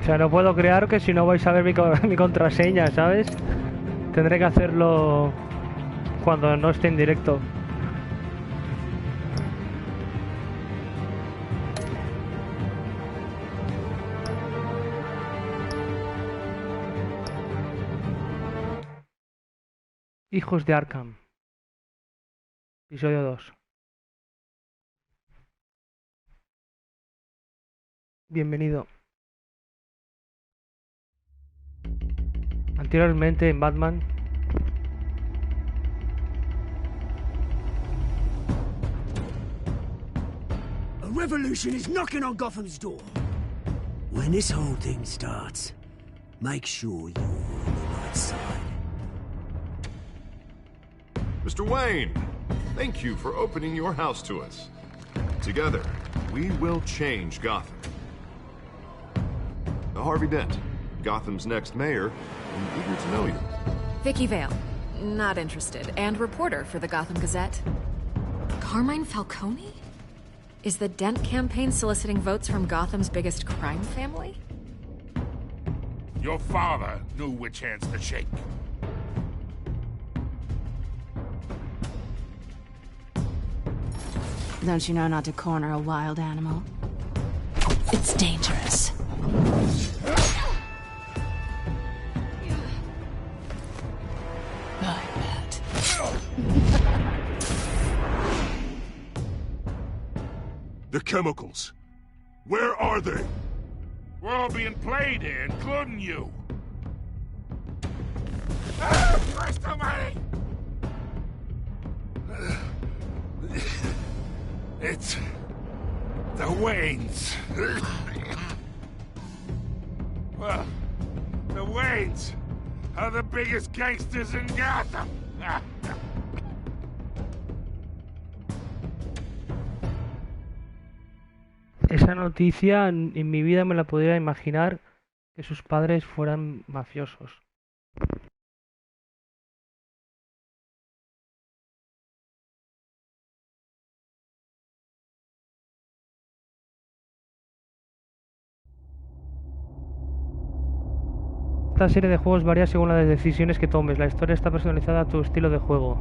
O sea, no puedo crear que si no vais a ver mi contraseña, ¿sabes? Tendré que hacerlo cuando no esté en directo. Hijos de Arkham. Episodio 2. Bienvenido. Anteriormente en Batman. A revolution is knocking on Gotham's door. When this whole thing starts, make sure you're on the right side. Mr. Wayne, thank you for opening your house to us. Together, we will change Gotham. Harvey Dent, Gotham's next mayor, and eager to know you. Vicky Vale, not interested, and reporter for the Gotham Gazette. Carmine Falcone? Is the Dent campaign soliciting votes from Gotham's biggest crime family? Your father knew which hands to shake. Don't you know not to corner a wild animal? It's dangerous. I bet. The chemicals. Where are they? We're all being played here, including you. Christ almighty! It's the Waynes. Well, the Waynes are the biggest gangsters in Gotham. Esa noticia en mi vida me la podría imaginar, que sus padres fueran mafiosos. Esta serie de juegos varía según las decisiones que tomes. La historia está personalizada a tu estilo de juego.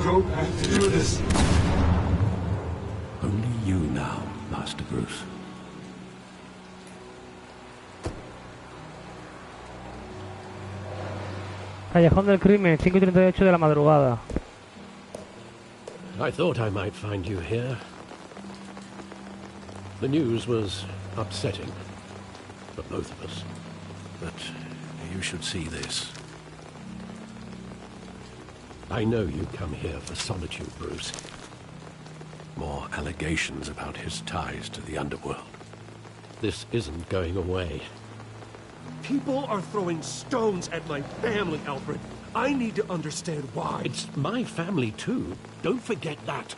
Don't have to do this. Only you now, Master Bruce. Callejón del Crimen, 5:38 de la madrugada. I thought I might find you here. The news was upsetting for both of us. But you should see this. I know you come here for solitude, Bruce. More allegations about his ties to the underworld. This isn't going away. People are throwing stones at my family, Alfred. I need to understand why. It's my family, too. Don't forget that.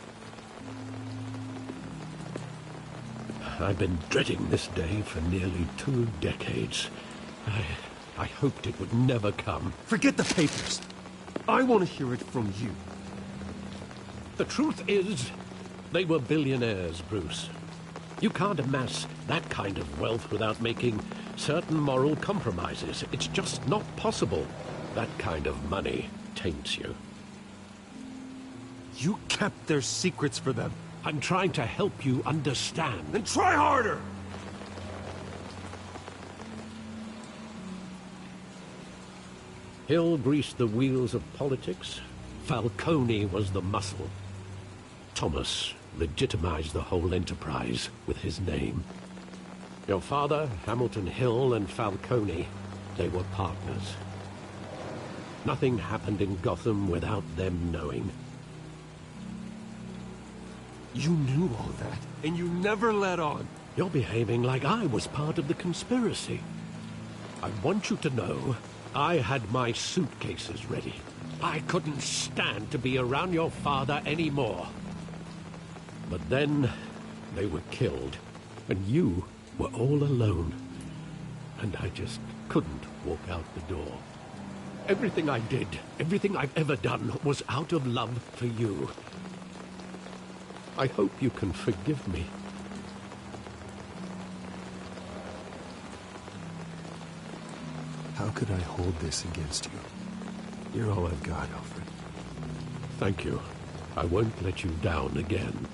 I've been dreading this day for nearly 2 decades. I hoped it would never come. Forget the papers. I want to hear it from you. The truth is, they were billionaires, Bruce. You can't amass that kind of wealth without making certain moral compromises. It's just not possible. That kind of money taints you. You kept their secrets for them. I'm trying to help you understand. Then try harder! Hill greased the wheels of politics. Falcone was the muscle. Thomas legitimized the whole enterprise with his name. Your father, Hamilton Hill, and Falcone, they were partners. Nothing happened in Gotham without them knowing. You knew all that, and you never let on. You're behaving like I was part of the conspiracy. I want you to know I had my suitcases ready. I couldn't stand to be around your father anymore. But then they were killed, and you were all alone. And I just couldn't walk out the door. Everything I did, everything I've ever done, was out of love for you. I hope you can forgive me. How could I hold this against you? You're all I've got, Alfred. Thank you. I won't let you down again.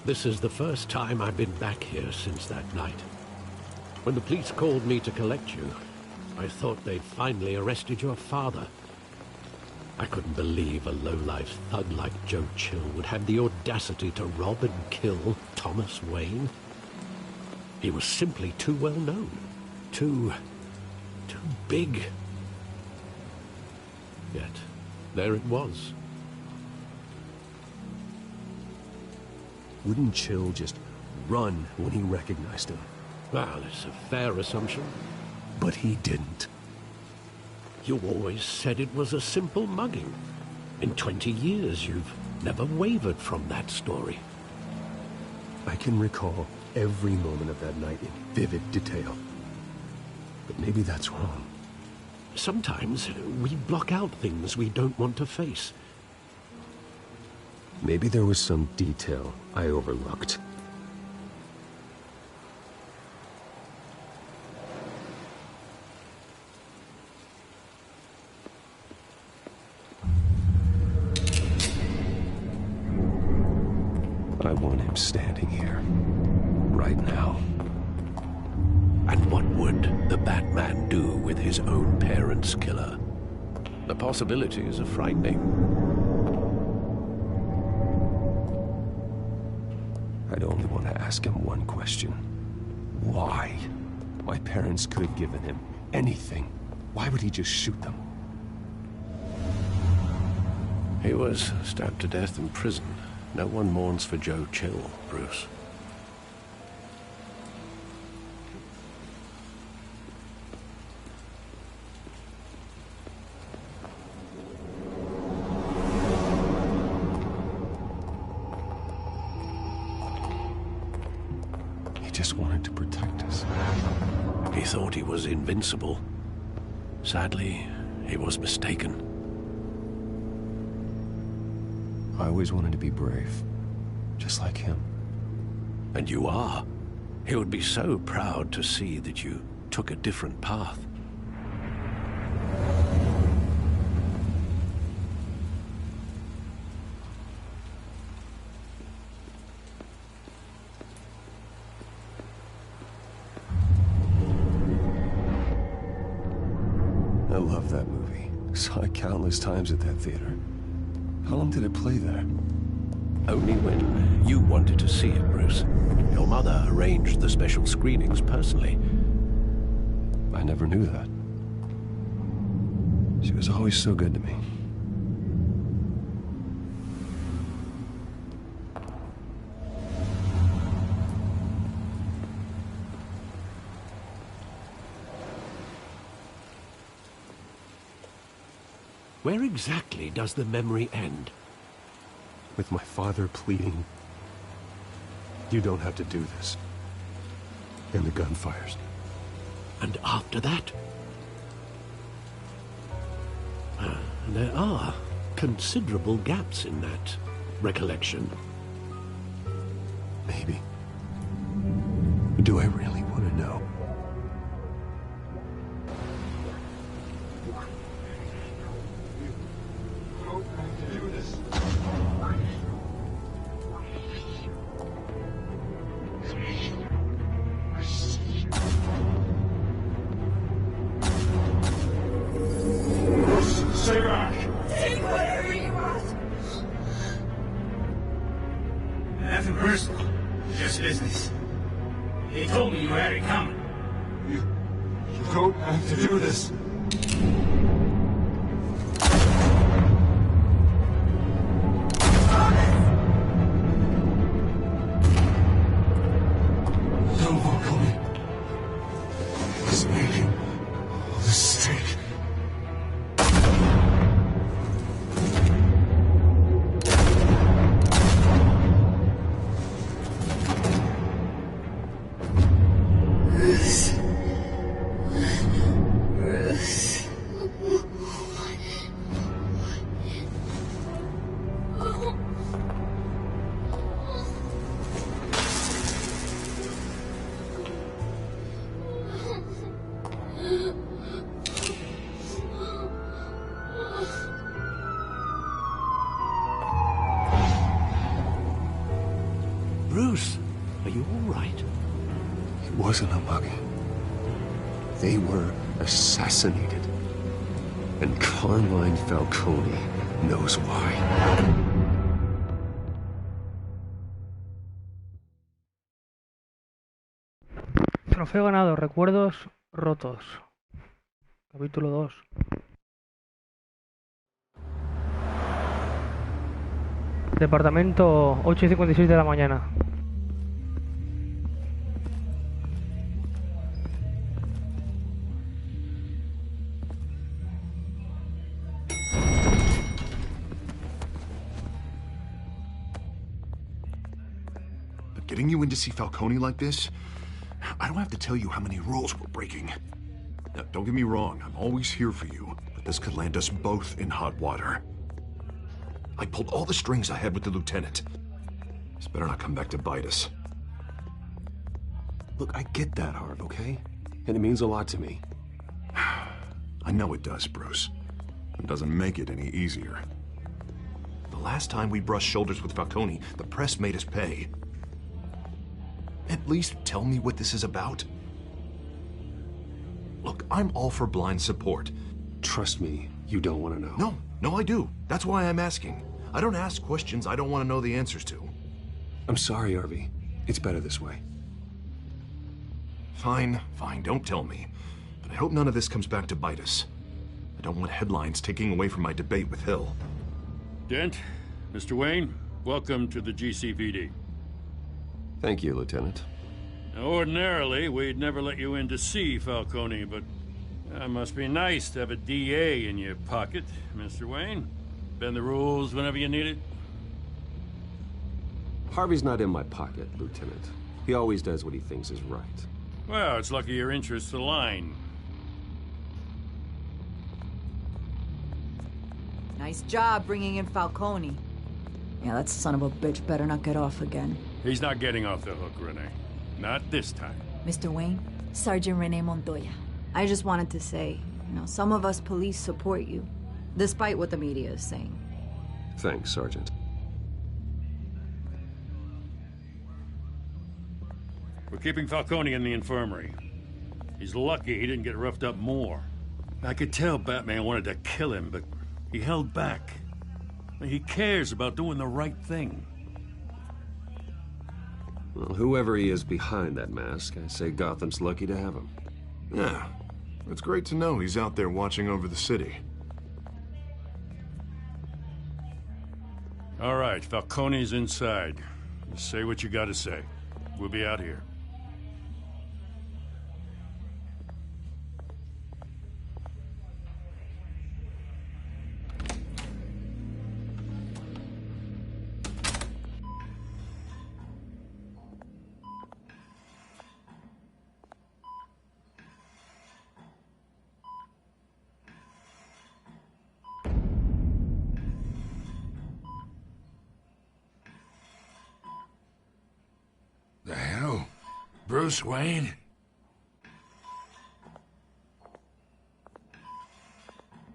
This is the first time I've been back here since that night. When the police called me to collect you, I thought they'd finally arrested your father. I couldn't believe a low-life thug like Joe Chill would have the audacity to rob and kill Thomas Wayne. He was simply too well known. Too big. Yet, there it was. Wouldn't Chill just run when he recognized him? Well, it's a fair assumption. But he didn't. You always said it was a simple mugging. In 20 years, you've never wavered from that story. I can recall every moment of that night in vivid detail. But maybe that's wrong. Sometimes we block out things we don't want to face. Maybe there was some detail I overlooked. I want him standing here, right now. And what would the Batman do with his own parents' killer? The possibilities are frightening. I'd only want to ask him one question. Why? My parents could have given him anything. Why would he just shoot them? He was stabbed to death in prison. No one mourns for Joe Chill, Bruce. He just wanted to protect us. He thought he was invincible. Sadly, he was mistaken. I always wanted to be brave, just like him. And you are. He would be so proud to see that you took a different path. I love that movie. Saw it countless times at that theater. How long did it play there? Only when you wanted to see it, Bruce. Your mother arranged the special screenings personally. I never knew that. She was always so good to me. Where exactly does the memory end? With my father pleading, "You don't have to do this." And the gun fires. And after that? There are considerable gaps in that recollection. Maybe. Do I really want to know? Nothing personal, just business. They told me you had it coming. You don't have to do this. right? It wasn't a bug. They were assassinated. And Carmine Falcone knows why. Trofeo ganado, recuerdos rotos. Capítulo 2. Departamento 8:56 de la mañana. But getting you in to see Falcone like this, I don't have to tell you how many rules we're breaking. Now, don't get me wrong, I'm always here for you, but this could land us both in hot water. I pulled all the strings I had with the lieutenant. This better not come back to bite us. Look, I get that, Harv, okay? And it means a lot to me. I know it does, Bruce. It doesn't make it any easier. The last time we brushed shoulders with Falcone, the press made us pay. At least tell me what this is about. Look, I'm all for blind support. Trust me, you don't want to know. No, I do. That's why I'm asking. I don't ask questions I don't want to know the answers to. I'm sorry, Harvey. It's better this way. Fine, don't tell me. But I hope none of this comes back to bite us. I don't want headlines taking away from my debate with Hill. Dent, Mr. Wayne, welcome to the GCPD. Thank you, Lieutenant. Now, ordinarily, we'd never let you in to see Falcone, but it must be nice to have a DA in your pocket, Mr. Wayne. Bend the rules whenever you need it. Harvey's not in my pocket, Lieutenant. He always does what he thinks is right. Well, it's lucky your interests align. Nice job bringing in Falcone. Yeah, that son of a bitch better not get off again. He's not getting off the hook, Renee. Not this time. Mr. Wayne, Sergeant Renee Montoya. I just wanted to say, some of us police support you, despite what the media is saying. Thanks, Sergeant. We're keeping Falcone in the infirmary. He's lucky he didn't get roughed up more. I could tell Batman wanted to kill him, but he held back. He cares about doing the right thing. Well, whoever he is behind that mask, I say Gotham's lucky to have him. Yeah, it's great to know he's out there watching over the city. All right, Falcone's inside. Just say what you gotta say. We'll be out here. The hell? Bruce Wayne?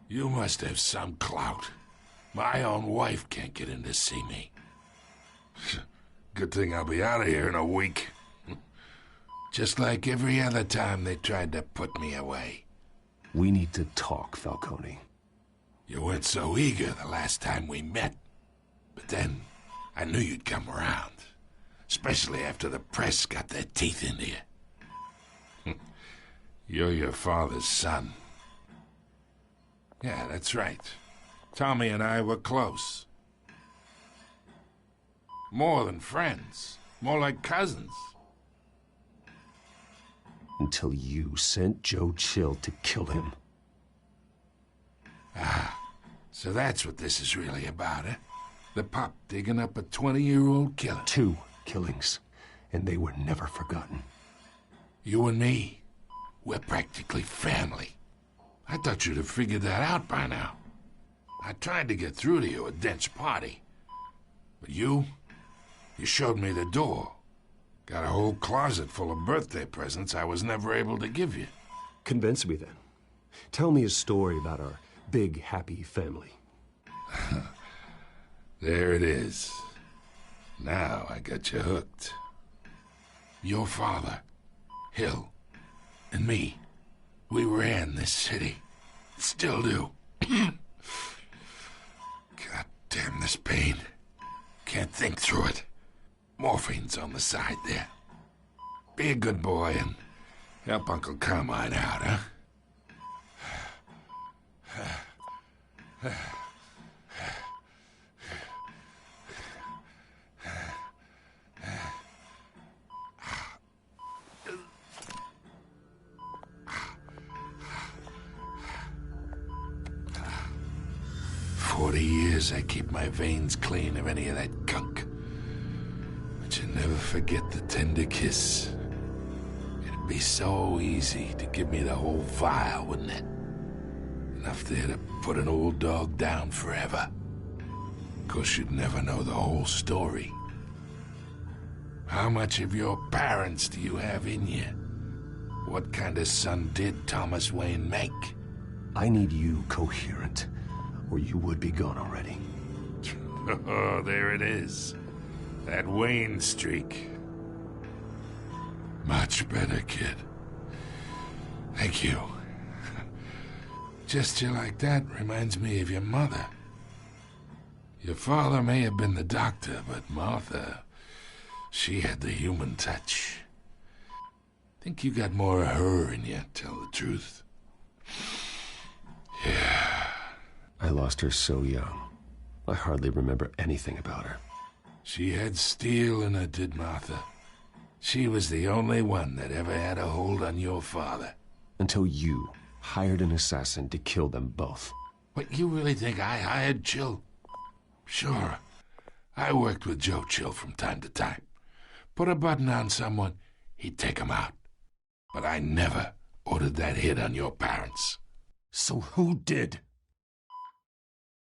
You must have some clout. My own wife can't get in to see me. Good thing I'll be out of here in a week. Just like every other time they tried to put me away. We need to talk, Falcone. You weren't so eager the last time we met. But then, I knew you'd come around. Especially after the press got their teeth into you. You're your father's son. Yeah, that's right. Tommy and I were close. More than friends. More like cousins. Until you sent Joe Chill to kill him. Ah, so that's what this is really about, eh? The pup digging up a 20-year-old killer. 2 killings, and they were never forgotten. You and me, we're practically family. I thought you'd have figured that out by now. I tried to get through to you at Dent's party. But you showed me the door. Got a whole closet full of birthday presents I was never able to give you. Convince me then. Tell me a story about our big, happy family. There it is. Now I got you hooked. Your father, Hill, and me, we ran this city. Still do. God damn this pain. Can't think through it. Morphine's on the side there. Be a good boy and help Uncle Carmine out, huh? 40 years I keep my veins clean of any of that gunk. But you never forget the tender kiss. It'd be so easy to give me the whole vial, wouldn't it? Enough there to put an old dog down forever. Of course, you'd never know the whole story. How much of your parents do you have in you? What kind of son did Thomas Wayne make? I need you coherent, or you would be gone already. Oh, there it is. That Wayne streak. Much better, kid. Thank you. Gesture like that reminds me of your mother. Your father may have been the doctor, but Martha, she had the human touch. Think you got more of her in you, tell the truth. Yeah. I lost her so young. I hardly remember anything about her. She had steel in her, did Martha. She was the only one that ever had a hold on your father. Until you hired an assassin to kill them both. What, you really think I hired Chill? Sure. I worked with Joe Chill from time to time. Put a button on someone, he'd take him out. But I never ordered that hit on your parents. So who did?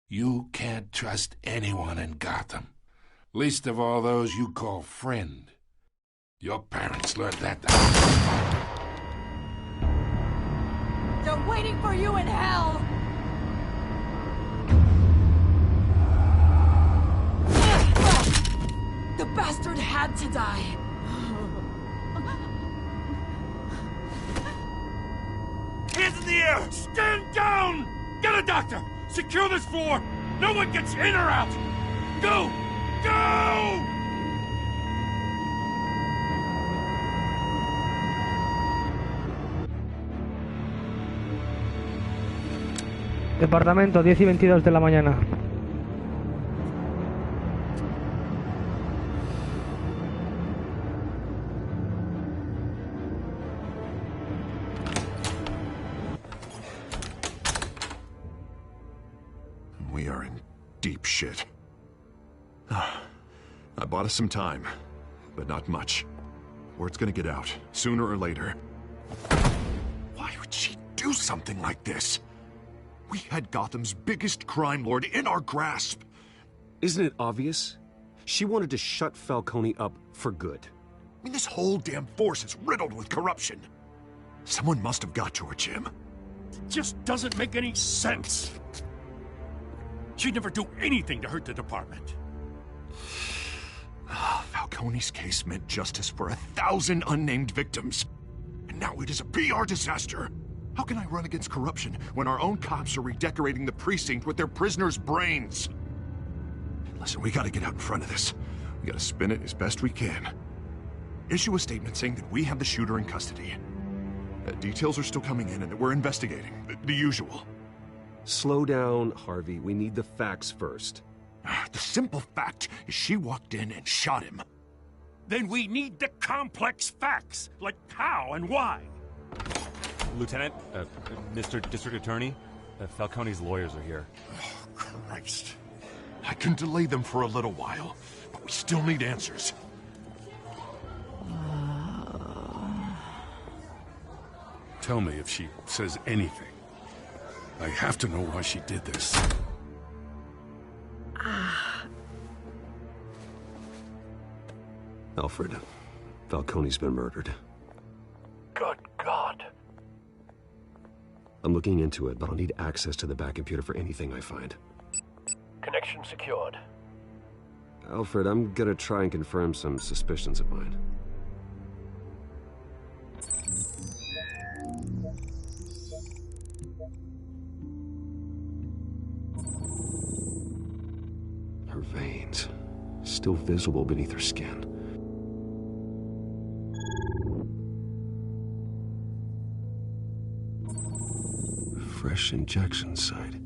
You can't trust anyone in Gotham. Least of all those you call friend. Your parents learned that. They're waiting for you in hell! The bastard had to die. Hands in the air! Stand down! Get a doctor! Secure this floor! No one gets in or out! Go! Go! Departamento, 10:22 de la mañana. We are in deep shit. I bought us some time, but not much. Word's gonna get out, sooner or later. Why would she do something like this? We had Gotham's biggest crime lord in our grasp. Isn't it obvious? She wanted to shut Falcone up for good. I mean, this whole damn force is riddled with corruption. Someone must have got to her, Jim. It just doesn't make any sense. She'd never do anything to hurt the department. Falcone's case meant justice for 1,000 unnamed victims. And now it is a PR disaster. How can I run against corruption when our own cops are redecorating the precinct with their prisoners' brains? Listen, we gotta get out in front of this. We gotta spin it as best we can. Issue a statement saying that we have the shooter in custody. Details are still coming in and that we're investigating. The usual. Slow down, Harvey. We need the facts first. The simple fact is she walked in and shot him. Then we need the complex facts, like how and why. Lieutenant, Mr. District Attorney, Falcone's lawyers are here. Oh, Christ. I can delay them for a little while, but we still need answers. Tell me if she says anything. I have to know why she did this. Alfred, Falcone's been murdered. Good God. I'm looking into it, but I'll need access to the back computer for anything I find. Connection secured. Alfred, I'm gonna try and confirm some suspicions of mine. veins, still visible beneath her skin. Fresh injection site.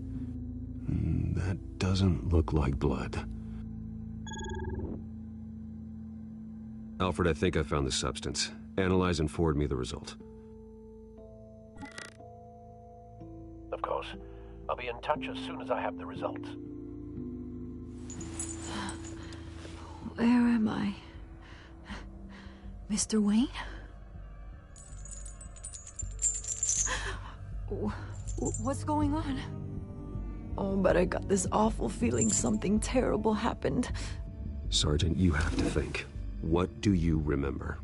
That doesn't look like blood. Alfred, I think I found the substance. Analyze and forward me the result. Of course. I'll be in touch as soon as I have the results. Where am I? Mr. Wayne? What's going on? Oh, but I got this awful feeling something terrible happened. Sergeant, you have to think. What do you remember?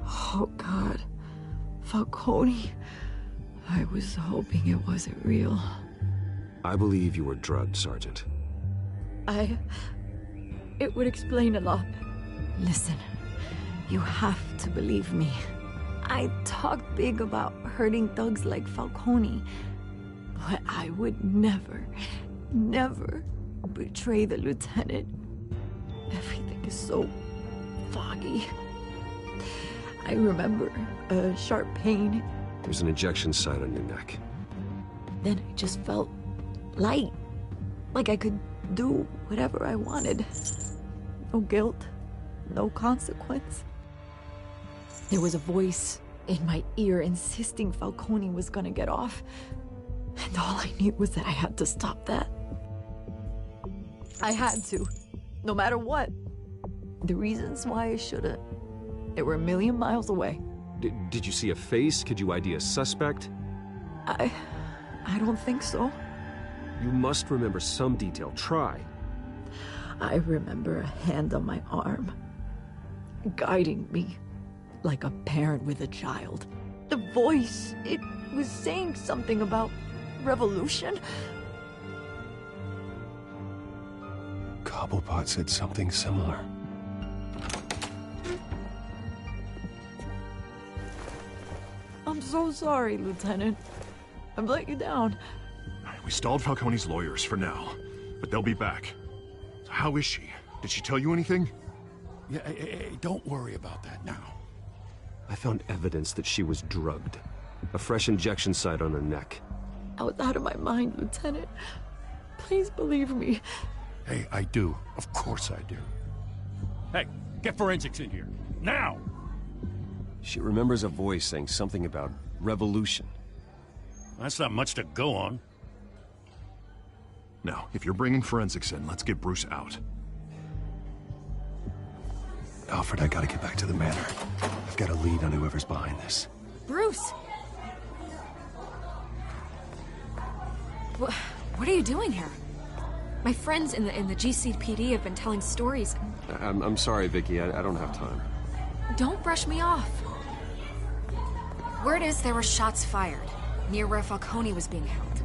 Oh, God. Falcone. I was hoping it wasn't real. I believe you were drugged, Sergeant. It would explain a lot. Listen, you have to believe me. I talk big about hurting thugs like Falcone, but I would never, never betray the lieutenant. Everything is so foggy. I remember a sharp pain. There's an injection site on your neck. Then I just felt light, like I could do whatever I wanted. No guilt, no consequence. There was a voice in my ear insisting Falcone was gonna get off. And all I knew was that I had to stop that. I had to, no matter what. The reasons why I shouldn't, they were a million miles away. Did you see a face? Could you ID a suspect? I don't think so. You must remember some detail. Try. I remember a hand on my arm, guiding me like a parent with a child. The voice, it was saying something about revolution. Cobblepot said something similar. I'm so sorry, Lieutenant. I've let you down. We stalled Falcone's lawyers for now, but they'll be back. So how is she? Did she tell you anything? Yeah, hey, don't worry about that now. I found evidence that she was drugged. A fresh injection site on her neck. I was out of my mind, Lieutenant. Please believe me. Hey, I do. Of course I do. Hey, get forensics in here. Now! She remembers a voice saying something about revolution. That's not much to go on. Now, if you're bringing forensics in, let's get Bruce out. Alfred, I gotta get back to the manor. I've got a lead on whoever's behind this. Bruce! What are you doing here? My friends in the GCPD have been telling stories. I'm sorry, Vicky. I don't have time. Don't brush me off. Word is there were shots fired near where Falcone was being held.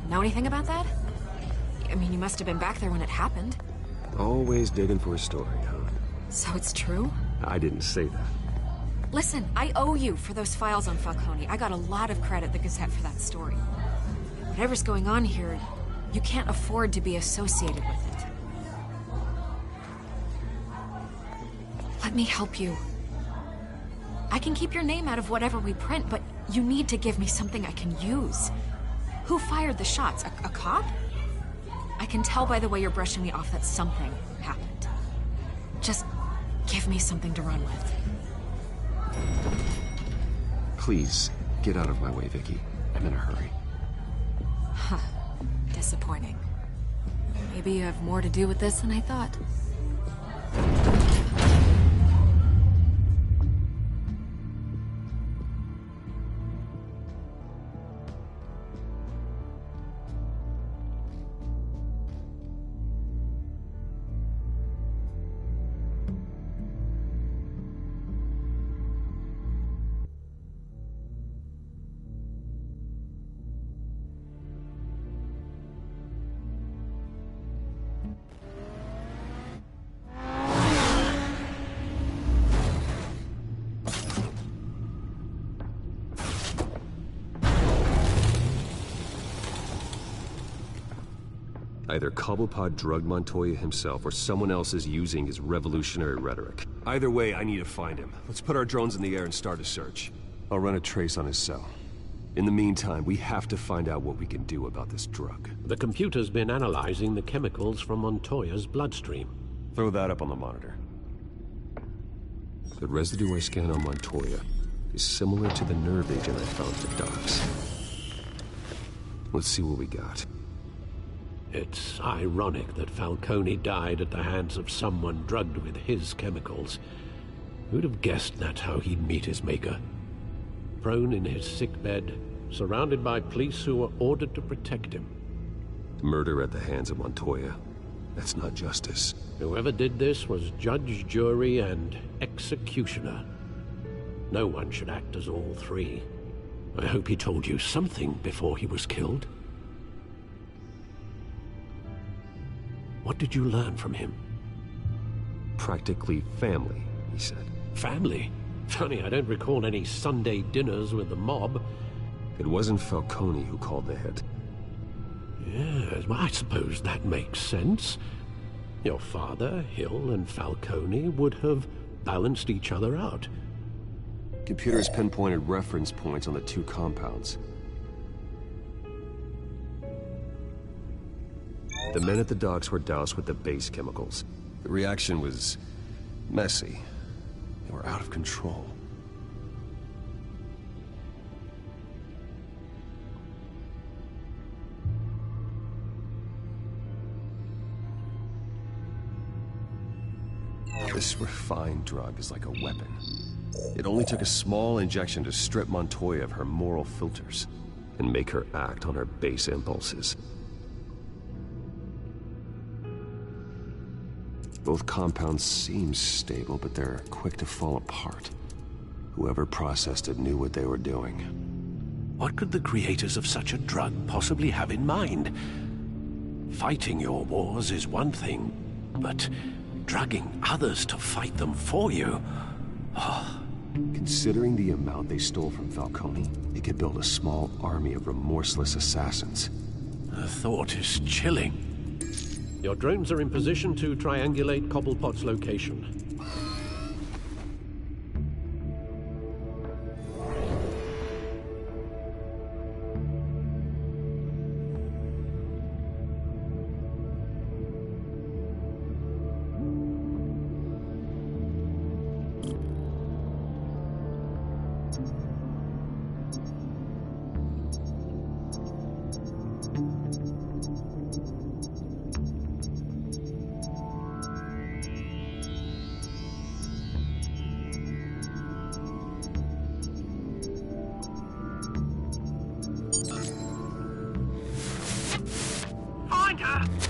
Know anything about that? I mean, you must have been back there when it happened. Always digging for a story, huh? So it's true? I didn't say that. Listen, I owe you for those files on Falcone. I got a lot of credit at the Gazette for that story. Whatever's going on here, you can't afford to be associated with it. Let me help you. I can keep your name out of whatever we print, but you need to give me something I can use. Who fired the shots? A cop? I can tell by the way you're brushing me off that something happened. Just give me something to run with. Please, get out of my way, Vicky. I'm in a hurry. Huh. Disappointing. Maybe you have more to do with this than I thought. Either Cobblepot drugged Montoya himself, or someone else is using his revolutionary rhetoric. Either way, I need to find him. Let's put our drones in the air and start a search. I'll run a trace on his cell. In the meantime, we have to find out what we can do about this drug. The computer's been analyzing the chemicals from Montoya's bloodstream. Throw that up on the monitor. The residue I scan on Montoya is similar to the nerve agent I found at the docks. Let's see what we got. It's ironic that Falcone died at the hands of someone drugged with his chemicals. Who'd have guessed that's how he'd meet his maker? Prone in his sickbed, surrounded by police who were ordered to protect him. Murder at the hands of Montoya. That's not justice. Whoever did this was judge, jury, and executioner. No one should act as all three. I hope he told you something before he was killed. What did you learn from him? Practically family, he said. Family? Funny, I don't recall any Sunday dinners with the mob. It wasn't Falcone who called the hit. Yes, well, I suppose that makes sense. Your father, Hill, and Falcone would have balanced each other out. Computers pinpointed reference points on the two compounds. The men at the docks were doused with the base chemicals. The reaction was messy. They were out of control. This refined drug is like a weapon. It only took a small injection to strip Montoya of her moral filters and make her act on her base impulses. Both compounds seem stable, but they're quick to fall apart. Whoever processed it knew what they were doing. What could the creators of such a drug possibly have in mind? Fighting your wars is one thing, but drugging others to fight them for you? Oh. Considering the amount they stole from Falcone, they could build a small army of remorseless assassins. The thought is chilling. Your drones are in position to triangulate Cobblepot's location.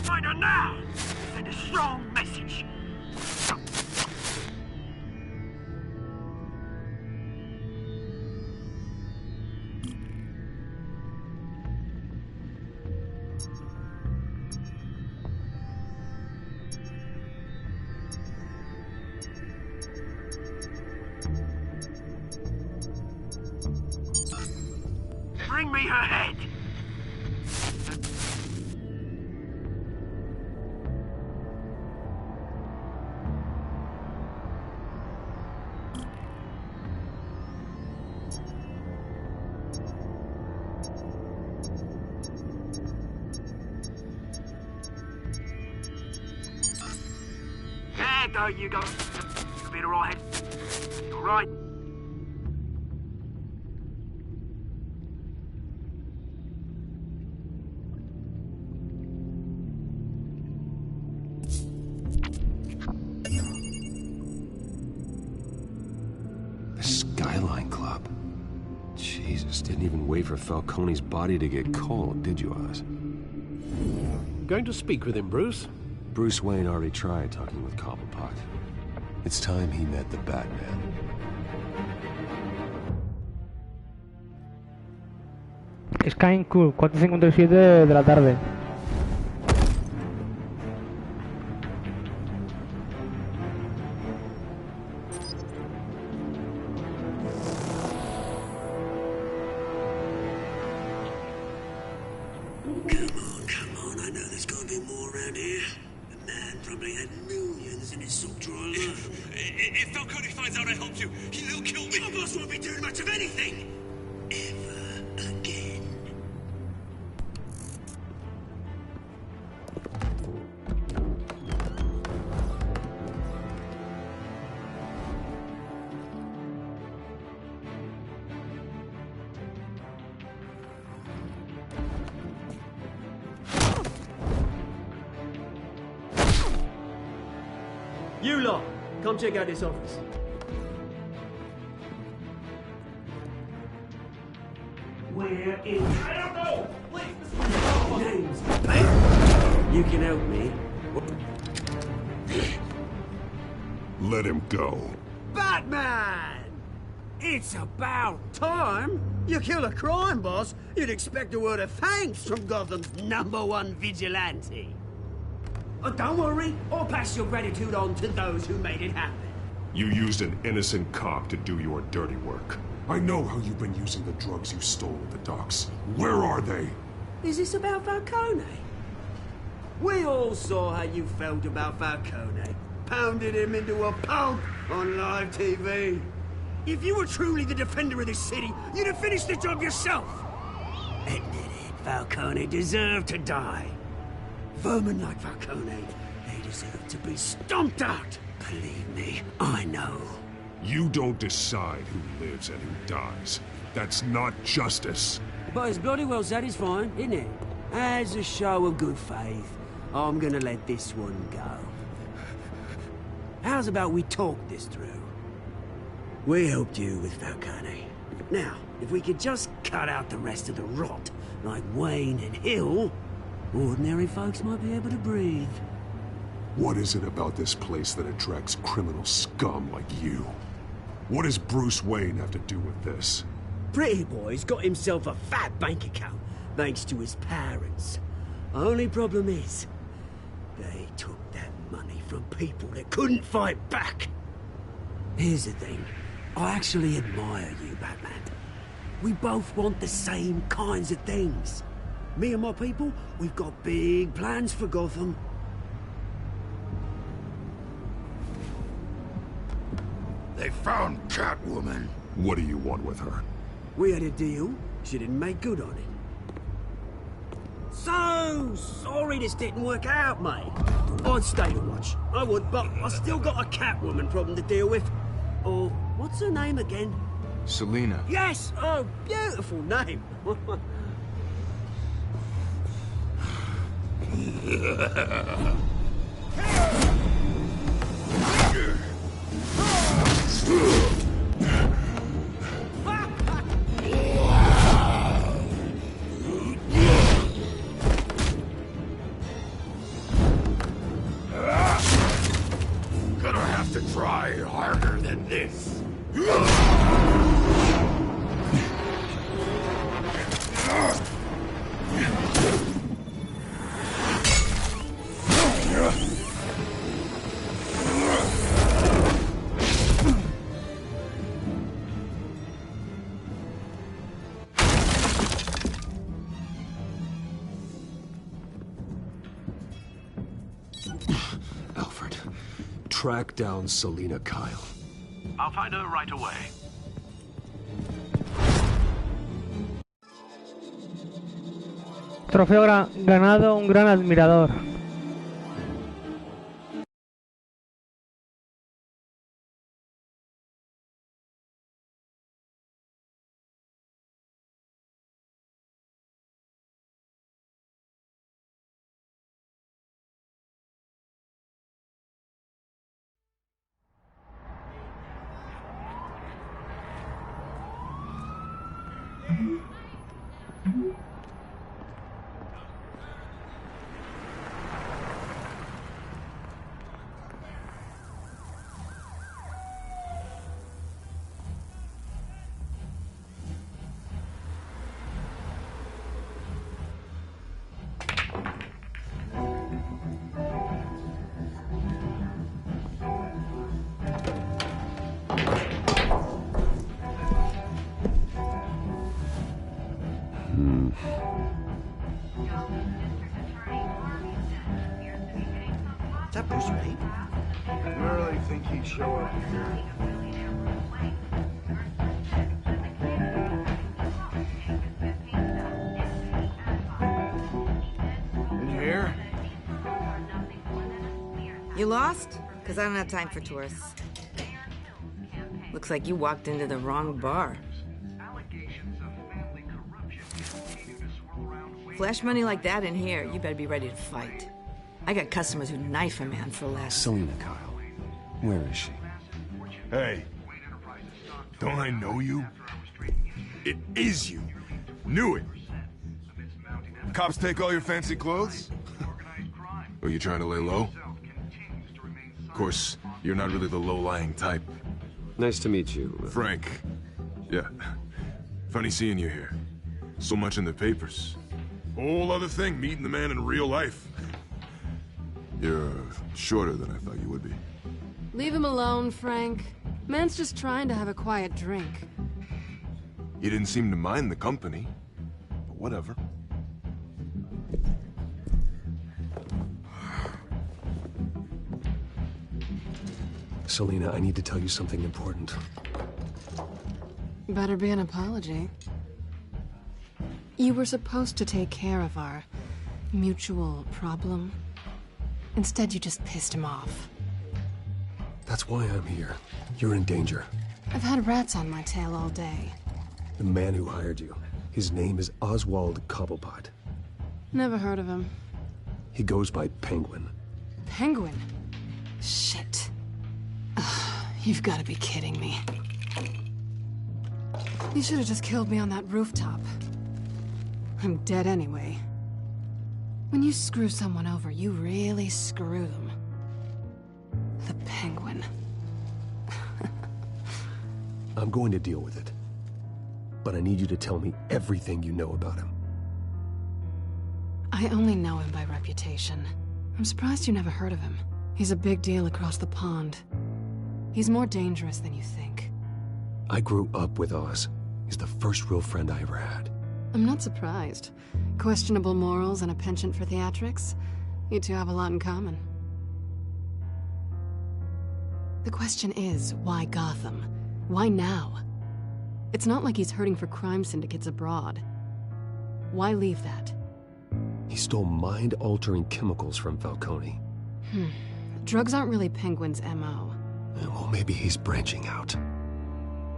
Find her now! Send a strong message! Bring me her head! There you go. You'll be alright. Alright. The Skyline Club. Jesus, didn't even wait for Falcone's body to get cold, did you, Oz? Going to speak with him, Bruce? Bruce Wayne already tried talking with Cobblepot. It's time he met the Batman. Skyline Club, 4:57 de la tarde. Come on, I know there's got might be more around here. The man probably had millions in his sock drawer. If Falcone finds out I helped you, he'll kill me. Your boss won't be doing much of anything. Ever again. You lot, come check out this office. Where is... I don't know! Please, names? You can help me. Let him go. Batman! It's about time. You kill a crime boss, you'd expect a word of thanks from Gotham's #1 vigilante. Oh, don't worry, I'll pass your gratitude on to those who made it happen. You used an innocent cop to do your dirty work. I know how you've been using the drugs you stole at the docks. Where are they? Is this about Falcone? We all saw how you felt about Falcone. Pounded him into a pulp on live TV. If you were truly the defender of this city, you'd have finished the job yourself. Admit it, Falcone deserved to die. Vermin like Falcone, they deserve to be stomped out. Believe me, I know. You don't decide who lives and who dies. That's not justice. But it's bloody well satisfying, isn't it? As a show of good faith, I'm gonna let this one go. How's about we talk this through? We helped you with Falcone. Now, if we could just cut out the rest of the rot, like Wayne and Hill, ordinary folks might be able to breathe. What is it about this place that attracts criminal scum like you? What does Bruce Wayne have to do with this? Pretty Boy's got himself a fat bank account, thanks to his parents. Only problem is, they took that money from people that couldn't fight back. Here's the thing. I actually admire you, Batman. We both want the same kinds of things. Me and my people, we've got big plans for Gotham. They found Catwoman. What do you want with her? We had a deal. She didn't make good on it. So sorry this didn't work out, mate. I'd stay to watch. I would, but I still got a Catwoman problem to deal with. Oh, what's her name again? Selina. Yes! Oh, beautiful name. Gonna have to try harder than this. Alfred, track down Selina Kyle. I'll find her right away. Trofeo ganado, un gran admirador. that Bruce Wayne? You really think he'd show up here? In here? You lost? Because I don't have time for tourists. Looks like you walked into the wrong bar. Flash money like that in here, you better be ready to fight. I got customers who'd knife a man for less. Selena Kyle. Where is she? Hey. Don't I know you? It is you. Knew it. Cops take all your fancy clothes? Are you trying to lay low? Of course, you're not really the low-lying type. Nice to meet you. Frank. Yeah. Funny seeing you here. So much in the papers. Whole other thing, meeting the man in real life. You're shorter than I thought you would be. Leave him alone, Frank. Man's just trying to have a quiet drink. You didn't seem to mind the company. But whatever. Selena, I need to tell you something important. Better be an apology. You were supposed to take care of our mutual problem. Instead, you just pissed him off. That's why I'm here. You're in danger. I've had rats on my tail all day. The man who hired you, his name is Oswald Cobblepot. Never heard of him. He goes by Penguin. Penguin? Shit. Ugh, you've got to be kidding me. You should have just killed me on that rooftop. I'm dead anyway. When you screw someone over, you really screw them. The Penguin. I'm going to deal with it. But I need you to tell me everything you know about him. I only know him by reputation. I'm surprised you never heard of him. He's a big deal across the pond. He's more dangerous than you think. I grew up with Oz. He's the first real friend I ever had. I'm not surprised. Questionable morals and a penchant for theatrics. You two have a lot in common. The question is, why Gotham? Why now? It's not like he's hurting for crime syndicates abroad. Why leave that? He stole mind-altering chemicals from Falcone. Drugs aren't really Penguin's M.O. Well, maybe he's branching out.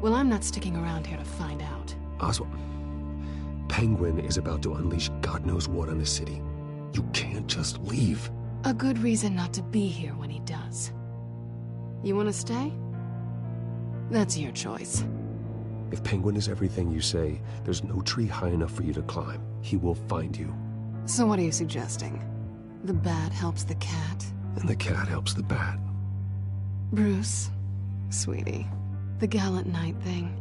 Well, I'm not sticking around here to find out. Oswald, Penguin is about to unleash God knows what on the city. You can't just leave. A good reason not to be here when he does. You want to stay? That's your choice. If Penguin is everything you say, there's no tree high enough for you to climb. He will find you. So what are you suggesting? The bat helps the cat? And the cat helps the bat. Bruce, sweetie, the gallant knight thing,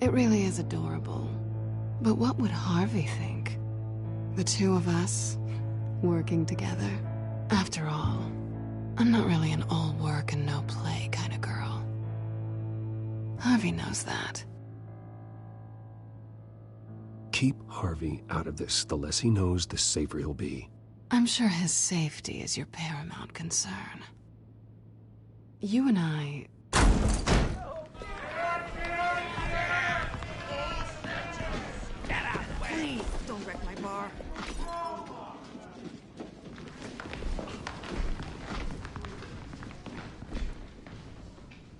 it really is adorable. But what would Harvey think? The two of us, working together. After all, I'm not really an all work and no play kind of girl. Harvey knows that. Keep Harvey out of this. The less he knows, the safer he'll be. I'm sure his safety is your paramount concern. You and I... Please, don't wreck my bar.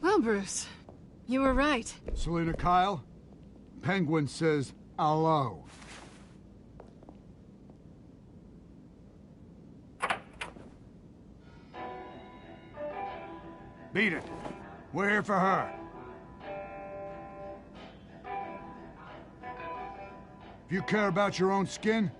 Well, Bruce, you were right. Selena Kyle, Penguin says hello. Beat it. We're here for her. If you care about your own skin,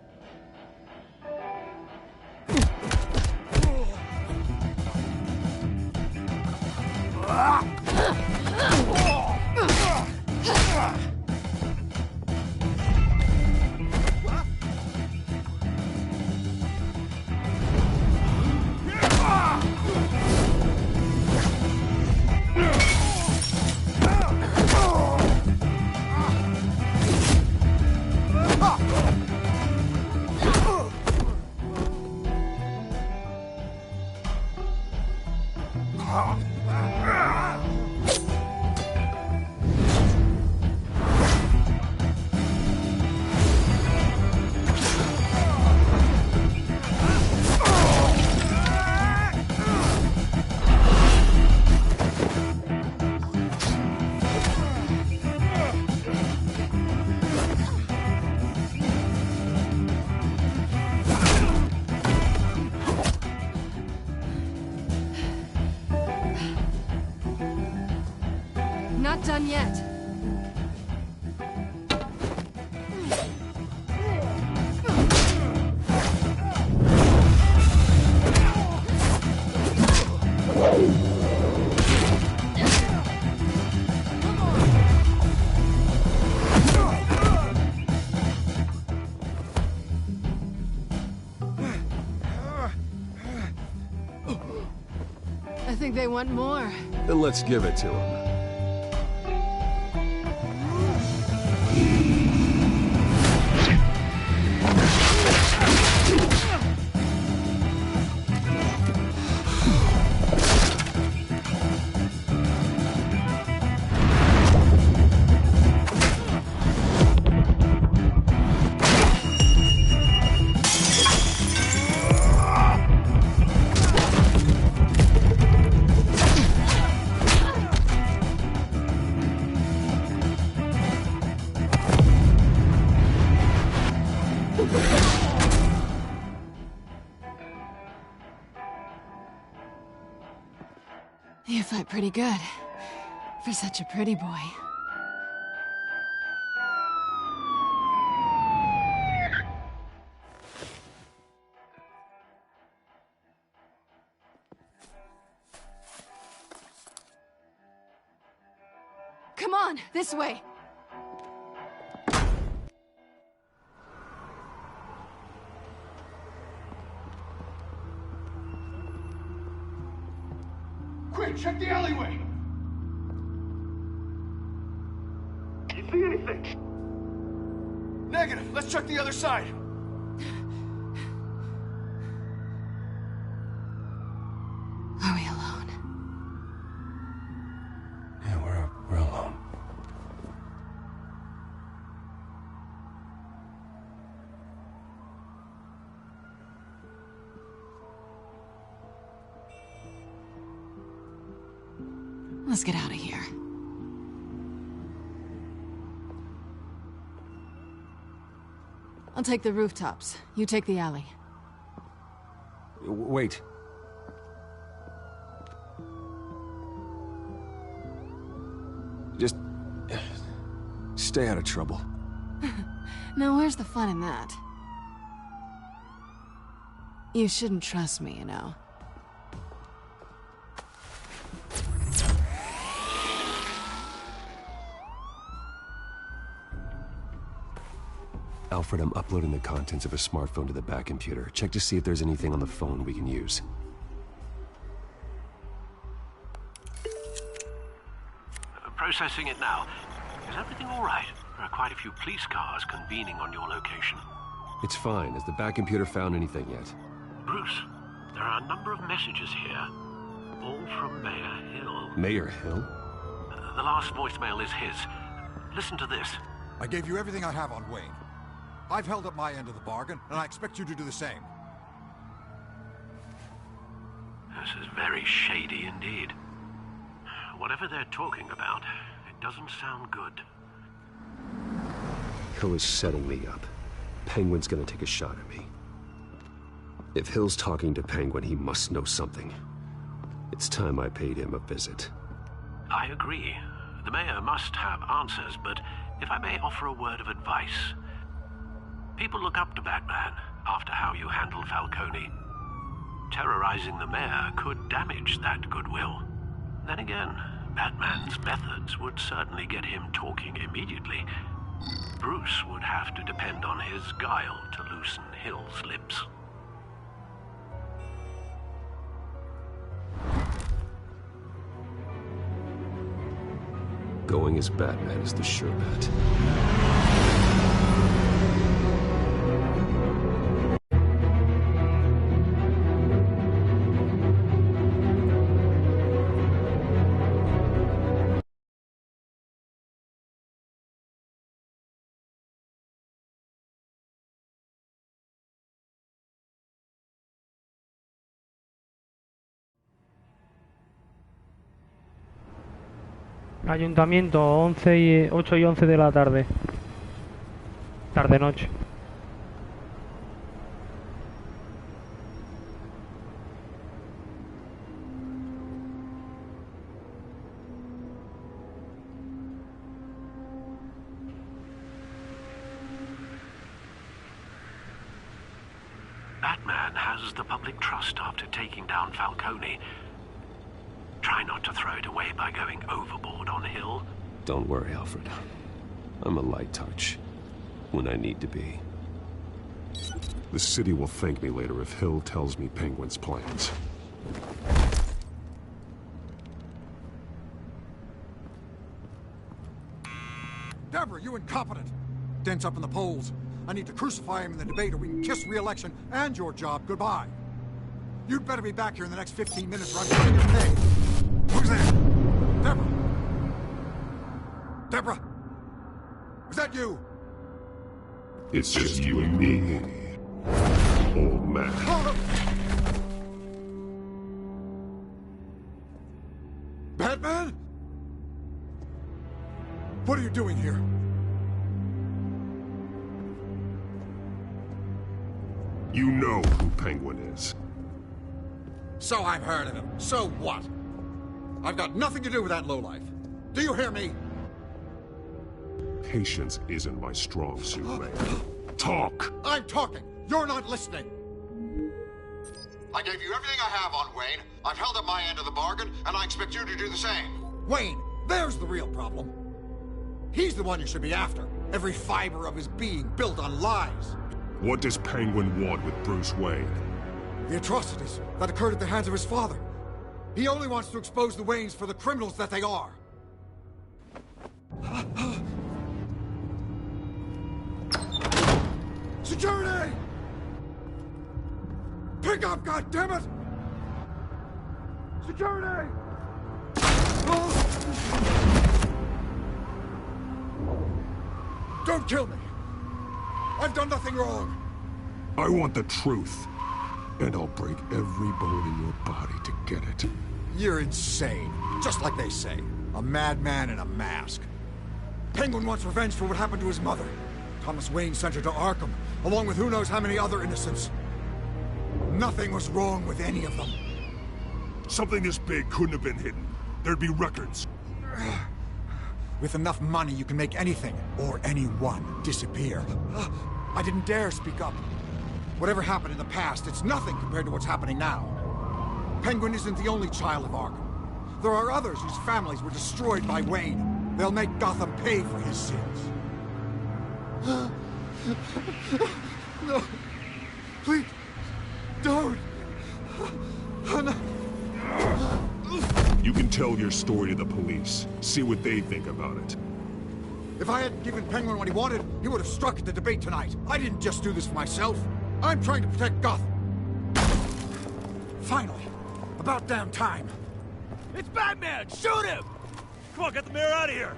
done yet. I think they want more. Then let's give it to them. You fight pretty good. For such a pretty boy. Come on, this way. Quick, check the alleyway! You see anything? Negative. Let's check the other side. Are we alone? Yeah, we're alone. Let's get out of here. I'll take the rooftops. You take the alley. Wait. Just stay out of trouble. Now, where's the fun in that? You shouldn't trust me, you know. Alfred, I'm uploading the contents of a smartphone to the back computer. Check to see if there's anything on the phone we can use. Processing it now. Is everything all right? There are quite a few police cars convening on your location. It's fine. Has the back computer found anything yet? Bruce, there are a number of messages here. All from Mayor Hill. Mayor Hill? The last voicemail is his. Listen to this. I gave you everything I have on Wayne. I've held up my end of the bargain, and I expect you to do the same. This is very shady indeed. Whatever they're talking about, it doesn't sound good. Hill is setting me up. Penguin's gonna take a shot at me. If Hill's talking to Penguin, he must know something. It's time I paid him a visit. I agree. The mayor must have answers, but if I may offer a word of advice. People look up to Batman after how you handled Falcone. Terrorizing the mayor could damage that goodwill. Then again, Batman's methods would certainly get him talking immediately. Bruce would have to depend on his guile to loosen Hill's lips. Going as Batman is the sure bet. Ayuntamiento, 8 y 11 de la tarde. Tarde-noche. has the public trust after taking down Falcone. Try not to throw it away by going overboard on Hill. Don't worry, Alfred. I'm a light touch when I need to be. The city will thank me later if Hill tells me Penguin's plans. Deborah, you incompetent! Dent's up in the polls. I need to crucify him in the debate or we can kiss re-election and your job goodbye. You'd better be back here in the next 15 minutes or I'm cutting your pay. Who's there? Deborah! Deborah! Is that you? It's just you and me, old man. Batman? What are you doing here? You know who Penguin is. So I've heard of him. So what? I've got nothing to do with that lowlife. Do you hear me? Patience isn't my strong suit, man. Talk! I'm talking. You're not listening. I gave you everything I have on Wayne. I've held up my end of the bargain, and I expect you to do the same. Wayne, there's the real problem. He's the one you should be after. Every fiber of his being built on lies. What does Penguin want with Bruce Wayne? The atrocities that occurred at the hands of his father. He only wants to expose the Waynes for the criminals that they are. Security! Pick up, goddammit! Security! Don't kill me! I've done nothing wrong! I want the truth. And I'll break every bone in your body to get it. You're insane. Just like they say. A madman in a mask. Penguin wants revenge for what happened to his mother. Thomas Wayne sent her to Arkham, along with who knows how many other innocents. Nothing was wrong with any of them. Something this big couldn't have been hidden. There'd be records. With enough money, you can make anything, or anyone, disappear. I didn't dare speak up. Whatever happened in the past, it's nothing compared to what's happening now. Penguin isn't the only child of Arkham. There are others whose families were destroyed by Wayne. They'll make Gotham pay for his sins. No. Please. Don't. No. You can tell your story to the police. See what they think about it. If I hadn't given Penguin what he wanted, he would have struck at the debate tonight. I didn't just do this for myself. I'm trying to protect Gotham. Finally. About damn time. It's Batman! Shoot him! Come on, get the mayor out of here!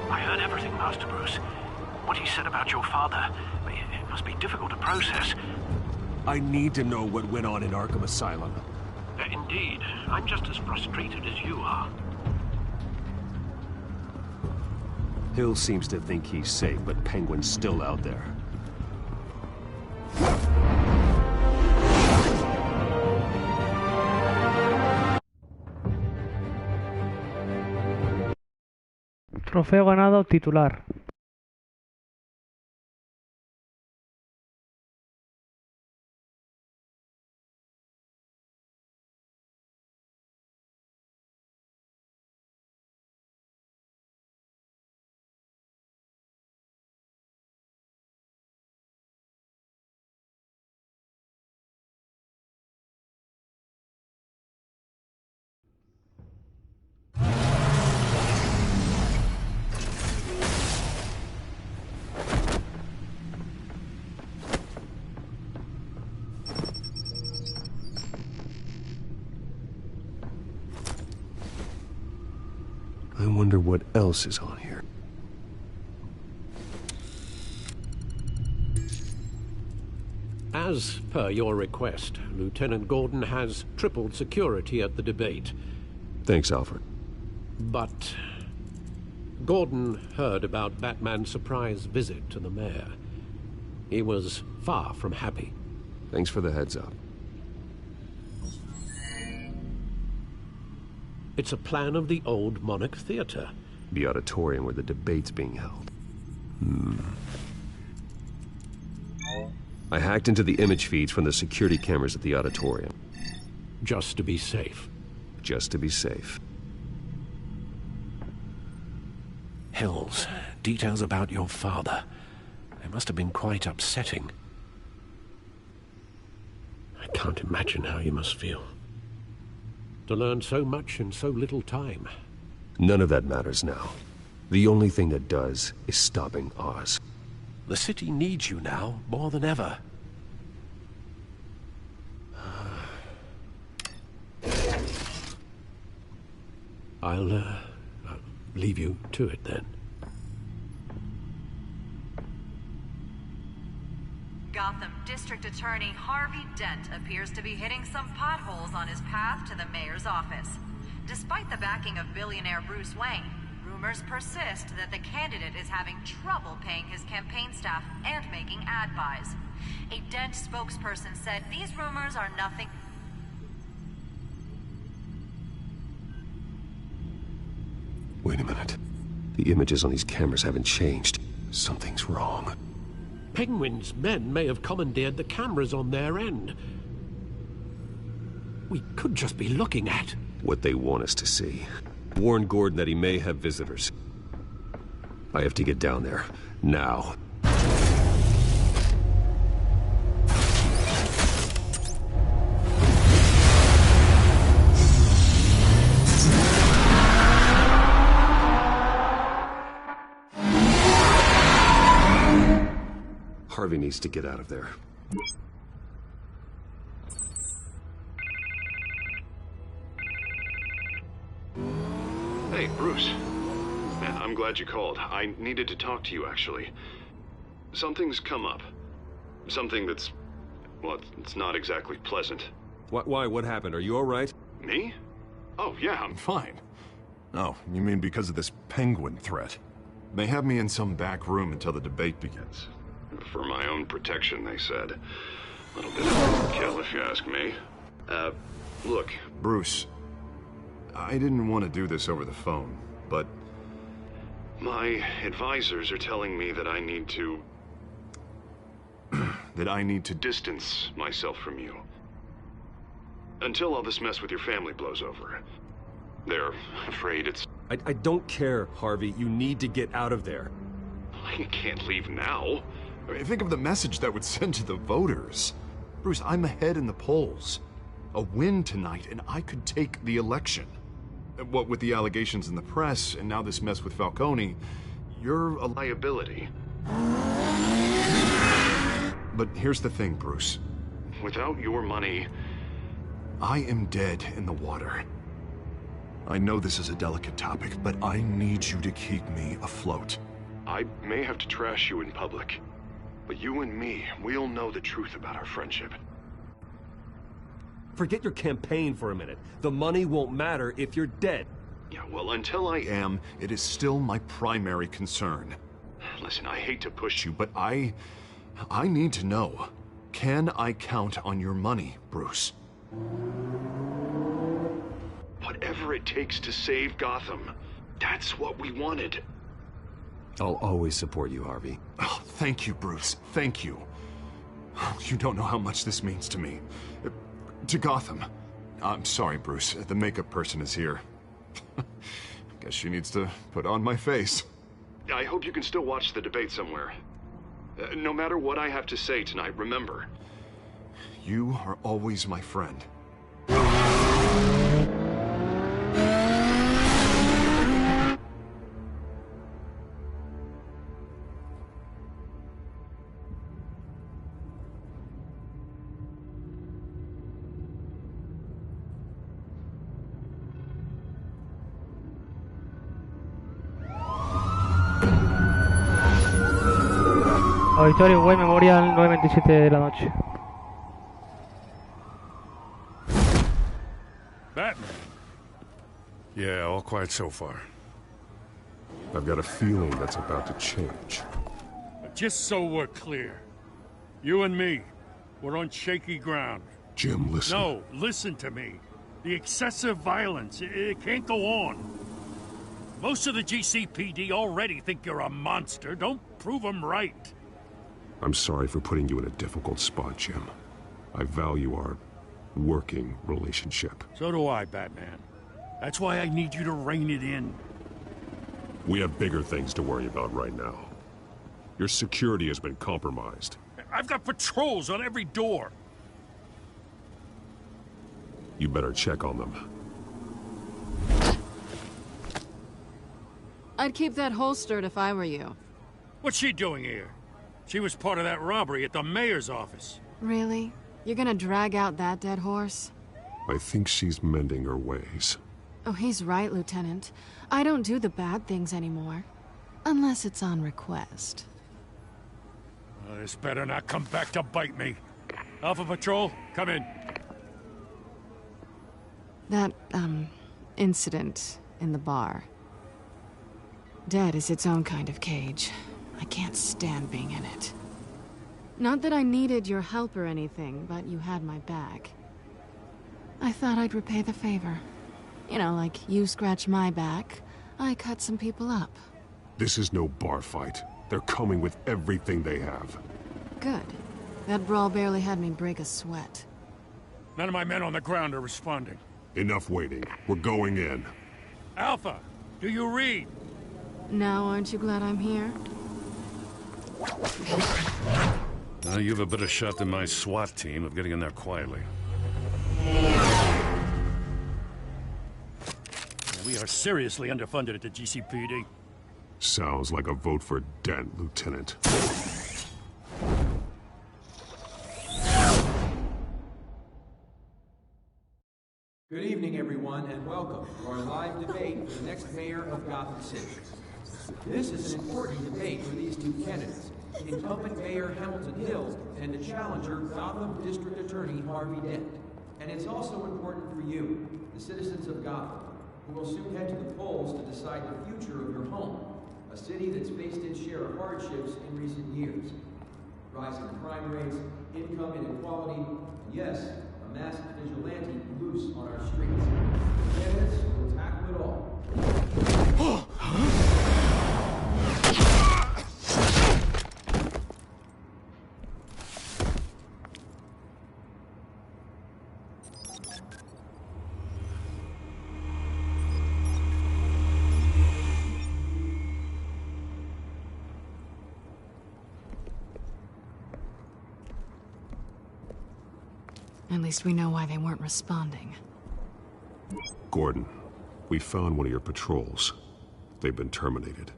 I heard everything, Master Bruce. What he said about your father, it must be difficult to process. I need to know what went on in Arkham Asylum. Indeed. I'm just as frustrated as you are. Hill seems to think he's safe, but Penguin's still out there. Trofeo ganado titular. I wonder what else is on here. As per your request, Lieutenant Gordon has tripled security at the debate. Thanks, Alfred. But Gordon heard about Batman's surprise visit to the mayor. He was far from happy. Thanks for the heads up. It's a plan of the old Monarch Theatre. The auditorium where the debate's being held. I hacked into the image feeds from the security cameras at the auditorium. Just to be safe. Just to be safe. Hills, details about your father. They must have been quite upsetting. I can't imagine how you must feel. To learn so much in so little time. None of that matters now. The only thing that does is stopping Oz. The city needs you now, more than ever. I'll leave you to it then. Gotham District Attorney Harvey Dent appears to be hitting some potholes on his path to the mayor's office. Despite the backing of billionaire Bruce Wayne, rumors persist that the candidate is having trouble paying his campaign staff and making ad buys. A Dent spokesperson said these rumors are nothing. Wait a minute. The images on these cameras haven't changed. Something's wrong. Penguin's men may have commandeered the cameras on their end. We could just be looking at what they want us to see. Warn Gordon that he may have visitors. I have to get down there. Now. Harvey needs to get out of there. Hey, Bruce. Man, I'm glad you called. I needed to talk to you, actually. Something's come up. Something that's... well, it's not exactly pleasant. Why? What happened? Are you all right? Me? Oh, yeah, I'm fine. Oh, you mean because of this penguin threat? They have me in some back room until the debate begins. For my own protection, they said. A little bit of overkill, if you ask me. Look, Bruce, I didn't want to do this over the phone, but my advisors are telling me that I need to... distance myself from you. Until all this mess with your family blows over. They're afraid it's... I don't care, Harvey. You need to get out of there. I can't leave now. I mean, think of the message that would send to the voters. Bruce, I'm ahead in the polls. A win tonight, and I could take the election. What with the allegations in the press, and now this mess with Falcone, you're a liability. But here's the thing, Bruce. Without your money, I am dead in the water. I know this is a delicate topic, but I need you to keep me afloat. I may have to trash you in public. But you and me, we'll know the truth about our friendship. Forget your campaign for a minute. The money won't matter if you're dead. Yeah, well, until I am, it is still my primary concern. Listen, I hate to push you, but I need to know. Can I count on your money, Bruce? Whatever it takes to save Gotham, that's what we wanted. I'll always support you, Harvey. Oh, thank you, Bruce. Thank you. You don't know how much this means to me. To Gotham. I'm sorry, Bruce. The makeup person is here. Guess she needs to put on my face. I hope you can still watch the debate somewhere. No matter what I have to say tonight, remember, you are always my friend. Auditorio Web Memorial 9:27 de la noche. Batman. Yeah, all quiet so far. I've got a feeling that's about to change. Just so we're clear, you and me, we're on shaky ground. Jim, listen. No, listen to me. The excessive violence, it can't go on. Most of the GCPD already think you're a monster. Don't prove them right. I'm sorry for putting you in a difficult spot, Jim. I value our working relationship. So do I, Batman. That's why I need you to rein it in. We have bigger things to worry about right now. Your security has been compromised. I've got patrols on every door. You better check on them. I'd keep that holstered if I were you. What's she doing here? She was part of that robbery at the mayor's office. Really? You're gonna drag out that dead horse? I think she's mending her ways. Oh, he's right, Lieutenant. I don't do the bad things anymore. Unless it's on request. This better not come back to bite me. Alpha Patrol, come in. That, incident in the bar. Dead is its own kind of cage. I can't stand being in it. Not that I needed your help or anything, but you had my back. I thought I'd repay the favor. You know, like you scratch my back, I cut some people up. This is no bar fight. They're coming with everything they have. Good. That brawl barely had me break a sweat. None of my men on the ground are responding. Enough waiting. We're going in. Alpha, do you read? Now, aren't you glad I'm here? You have a better shot than my SWAT team of getting in there quietly. We are seriously underfunded at the GCPD. Sounds like a vote for Dent, Lieutenant. Good evening, everyone, and welcome to our live debate for the next mayor of Gotham City. This is an important debate for these two candidates, incumbent Mayor Hamilton Hill and the challenger Gotham District Attorney Harvey Dent. And it's also important for you, the citizens of Gotham, who will soon head to the polls to decide the future of your home, a city that's faced its share of hardships in recent years. Rising crime rates, income inequality, and yes, a masked vigilante loose on our streets. The candidates will tackle it all. At least we know why they weren't responding. Gordon, we found one of your patrols. They've been terminated.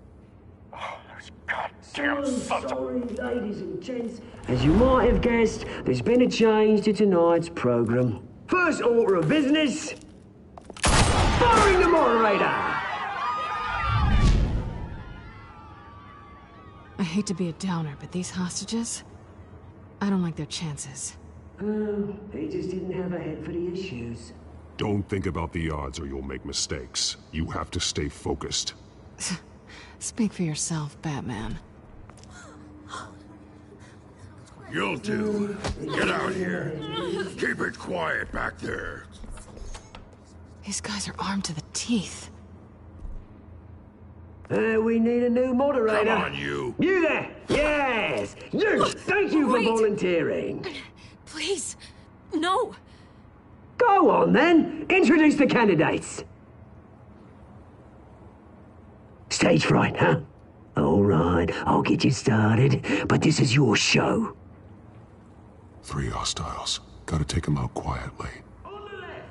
So sorry, ladies and gents. As you might have guessed, there's been a change to tonight's program. First order of business, firing the moderator! I hate to be a downer, but these hostages, I don't like their chances. Oh, he just didn't have a head for the issues. Don't think about the odds or you'll make mistakes. You have to stay focused. Speak for yourself, Batman. You'll do. Get out here. Keep it quiet back there. These guys are armed to the teeth. We need a new moderator. Come on, you. You there! Yes! You! Thank you for volunteering. Please, no. Go on, then. Introduce the candidates. Stage fright, huh? All right, I'll get you started, but this is your show. 3 hostiles. Gotta take them out quietly. On the left,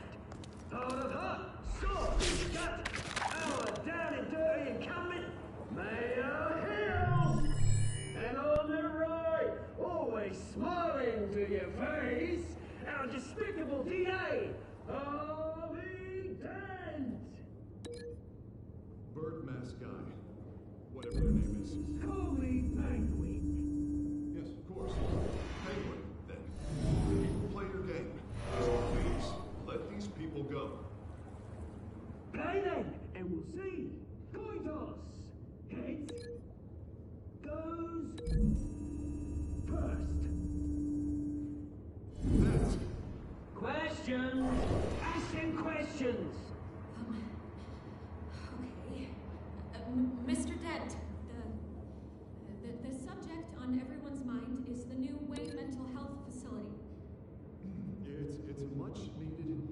out of her, sword, gut, our down and dirty incumbent, Mayor Hill. And on the right, always smiling to your face, our despicable DA, Harvey Dent. Bird mask guy. Whatever their name is. Call me Penguin. Yes, of course. Penguin, then. People play your game. Please, let these people go. Play then, and we'll see. Coin toss. Heads goes first. That's Questions. Asking questions. Okay. Mr. Dent, the subject on everyone's mind is the new Wayne Mental Health Facility. It's a much-needed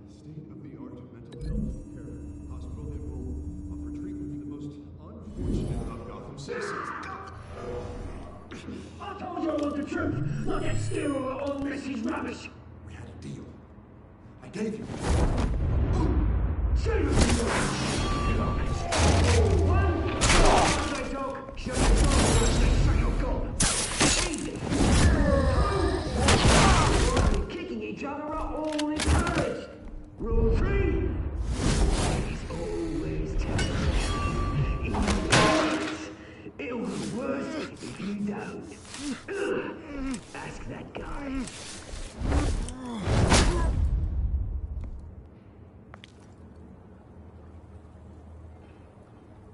state-of-the-art mental health care hospital that will offer treatment for the most unfortunate of Gotham citizens. I told you I want the truth, not that sterile old Mrs. Rubbish. We had a deal. I gave you. Say what you want. One, they talk, shut your door, shut your gob. Easy. Kicking each other are all encouraged. Rule 3. It's always terrible. It'll be worse if you don't. Ask that guy.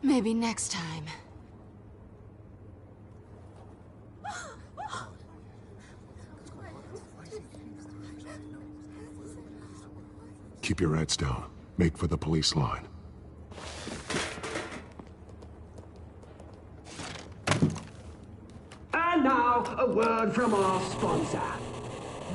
Maybe next time. Keep your heads down. Make for the police line. And now, a word from our sponsor.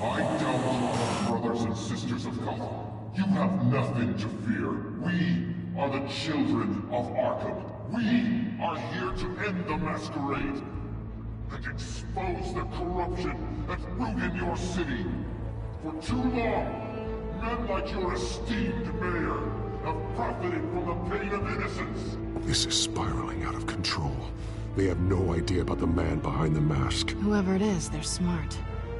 I tell you, brothers and sisters of Gotham, you have nothing to fear. We are the children of Arkham. We are here to end the masquerade and expose the corruption that's rooted in your city. For too long, men like your esteemed mayor have profited from the pain of innocence. This is spiraling out of control. They have no idea about the man behind the mask. Whoever it is, they're smart.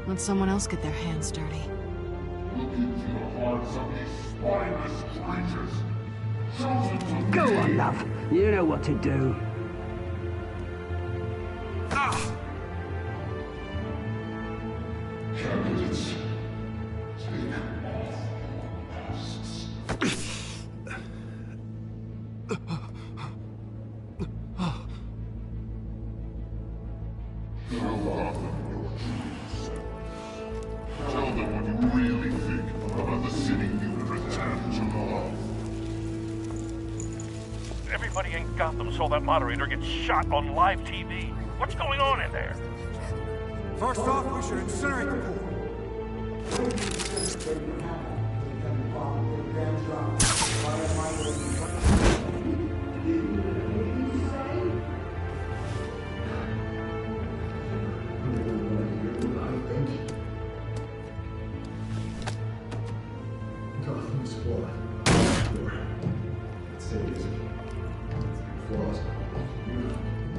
Let someone else get their hands dirty. Look into the hearts of these spineless creatures. Chosen to Go lead. on, love. You know what to do. Candidates, take off masks. Show Gotham your true selves. Tell them what you really think about the city you pretend to love. Everybody in Gotham saw that moderator get shot on live TV. What's going on in there? First off, we should incinerate the pool. Gotham's flawed.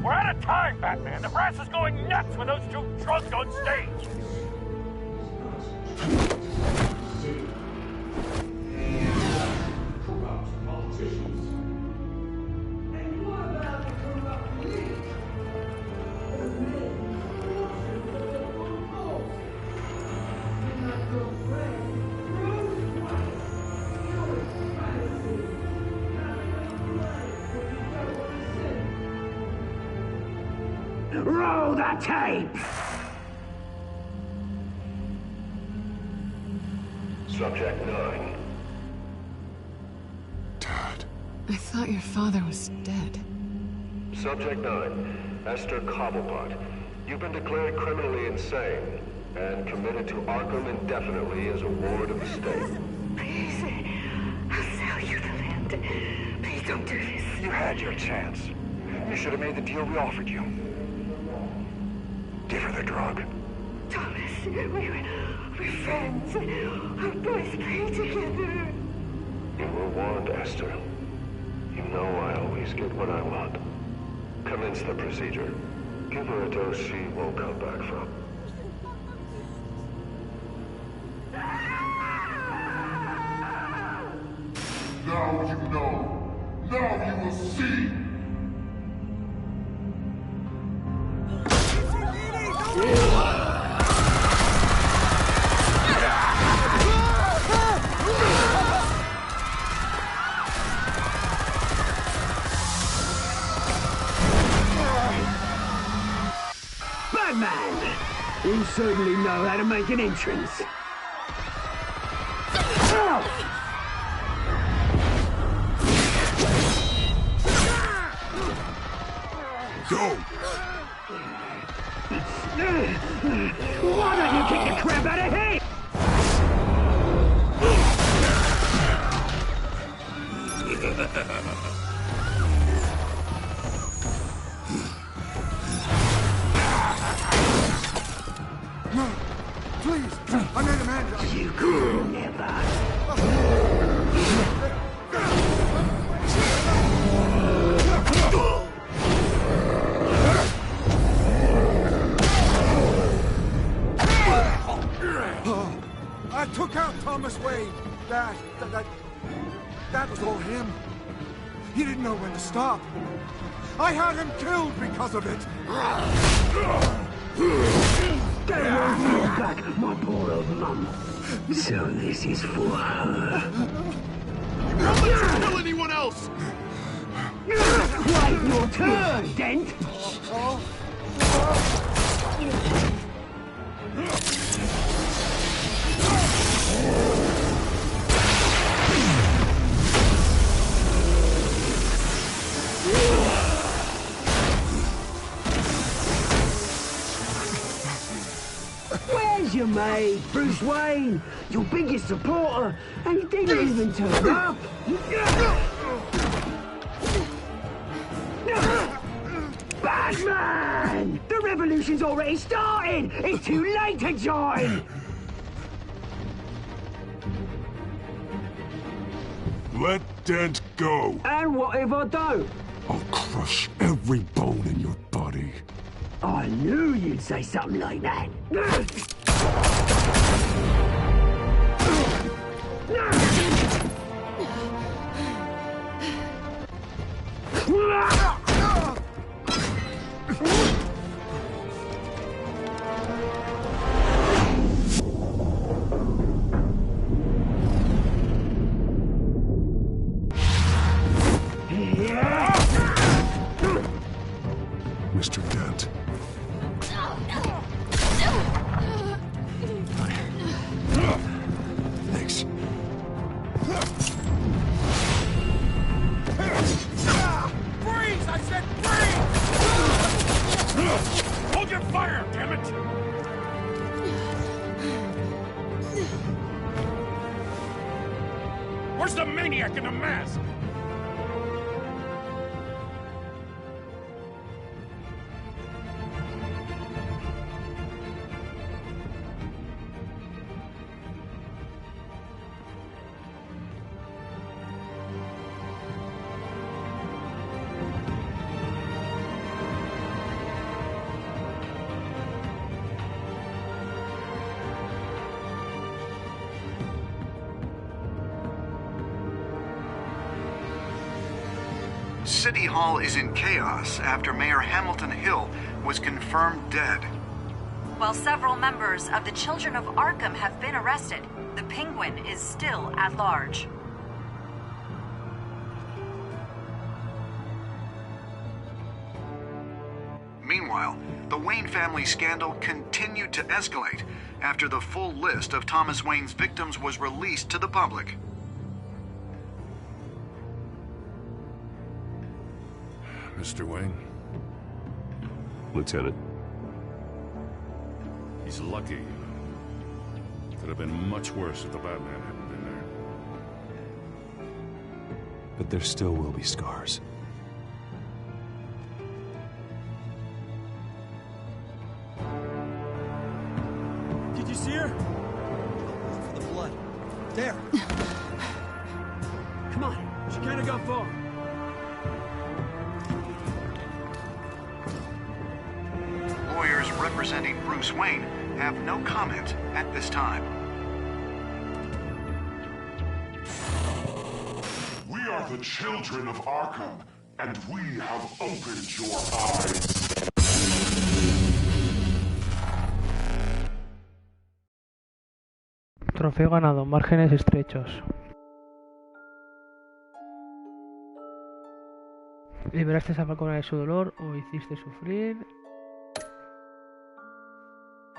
We're out of time, Batman. The brass is going nuts with those two drunks on stage. Corrupt politicians. And what about the corrupt police? The men who the polls. You're not so brave. Bruce Wayne. You're a fantasy. Having a life when you don't want to sin. Roll the tape! Subject 9. Dad. I thought your father was dead. Subject 9. Esther Cobblepot. You've been declared criminally insane and committed to Arkham indefinitely as a ward of the state. Please, I'll sell you the land. Please don't do this. You had your chance. You should have made the deal we offered you. Give her the drug. Thomas, we're friends. Our boys play together. You were warned, Esther. You know I always get what I want. Commence the procedure. Give her a dose she won't come back from. Now you know. Now you will see. Batman! You certainly know how to make an entrance. Go! Why don't you kick the crap out of him? No, please, I made a man. You could never. I took out Thomas Wayne. That was all him. He didn't know when to stop. I had him killed because of it. Get away from your back, my poor old mum. So this is for her. Don't let you kill anyone else! Wait your turn, Dent! Where's your mate, Bruce Wayne? Your biggest supporter, and he didn't even turn up. Batman! The revolution's already started! It's too late to join! Let Dent go. And what if I don't? I'll crush every bone in your body. I knew you'd say something like that. Mr. Dent. Thanks. Freeze! I said freeze! Hold your fire, damn it! Where's the maniac in the mask? City Hall is in chaos after Mayor Hamilton Hill was confirmed dead. While several members of the Children of Arkham have been arrested, the Penguin is still at large. Meanwhile, the Wayne family scandal continued to escalate after the full list of Thomas Wayne's victims was released to the public. Mr. Wayne? Lieutenant. He's lucky, you know. Could have been much worse if the Batman hadn't been there. But there still will be scars. Did you see her? Look for the blood. There. Come on. She can't have gone far. Lawyers representing Bruce Wayne have no comment at this time. We are the children of Arkham, and we have opened your eyes. Trofeo ganado, márgenes estrechos. Liberaste a Falcone de su dolor o hiciste sufrir.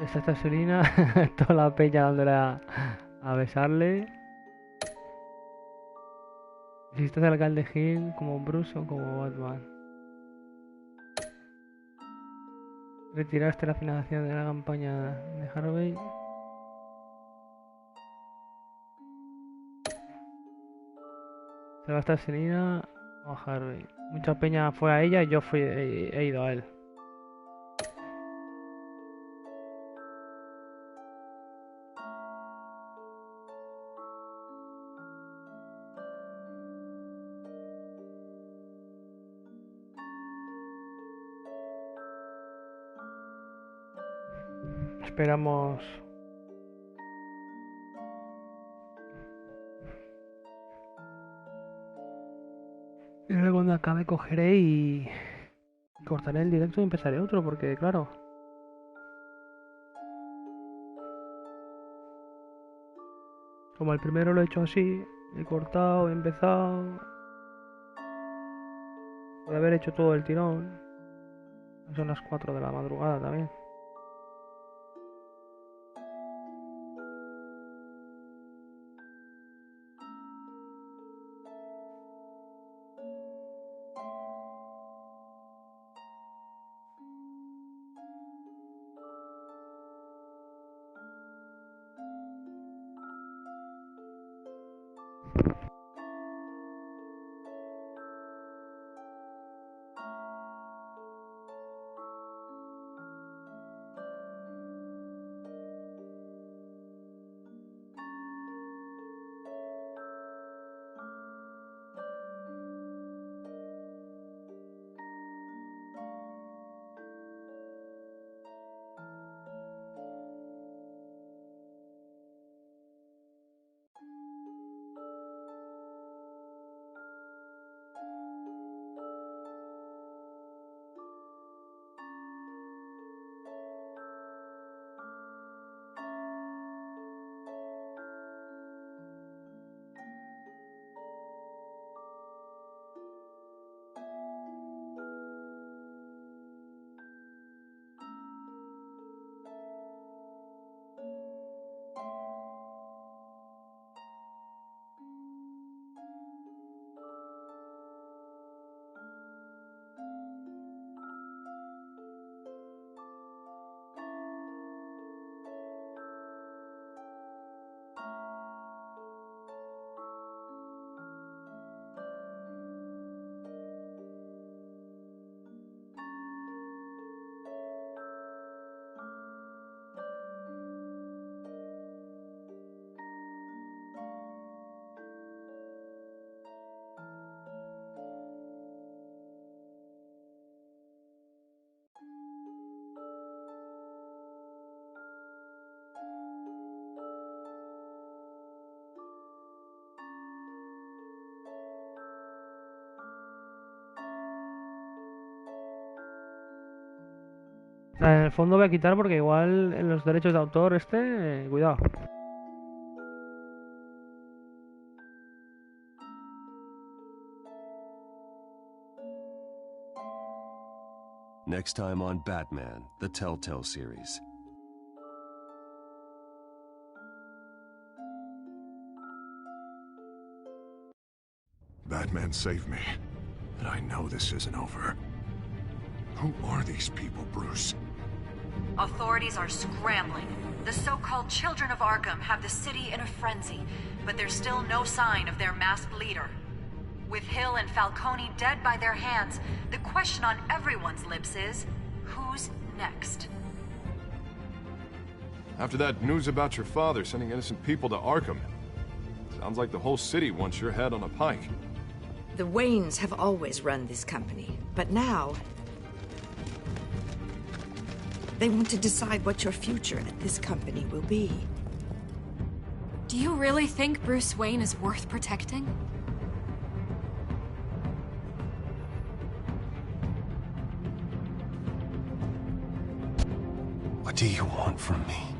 Esta gasolina, toda la peña dándole a besarle. Hiciste al alcalde Hill como Bruce o como Batman. Retiraste la financiación de la campaña de Harvey. ¿Se va a estar Selina o Harvey? Mucha peña fue a ella y yo he ido a él. Esperamos. Y luego cuando acabe cogeré y cortaré el directo y empezaré otro, porque claro, como el primero lo he hecho así, he cortado, he empezado, puede haber hecho todo el tirón. Son las 4 de la madrugada también. En el fondo voy a quitar porque igual en los derechos de autor cuidado. Next time on Batman, the Telltale series. Batman saved me, but I know this isn't over. Who are these people, Bruce? Authorities are scrambling. The so-called Children of Arkham have the city in a frenzy, but there's still no sign of their masked leader. With Hill and Falcone dead by their hands, the question on everyone's lips is, who's next? After that news about your father sending innocent people to Arkham, sounds like the whole city wants your head on a pike. The Waynes have always run this company, but now they want to decide what your future at this company will be. Do you really think Bruce Wayne is worth protecting? What do you want from me?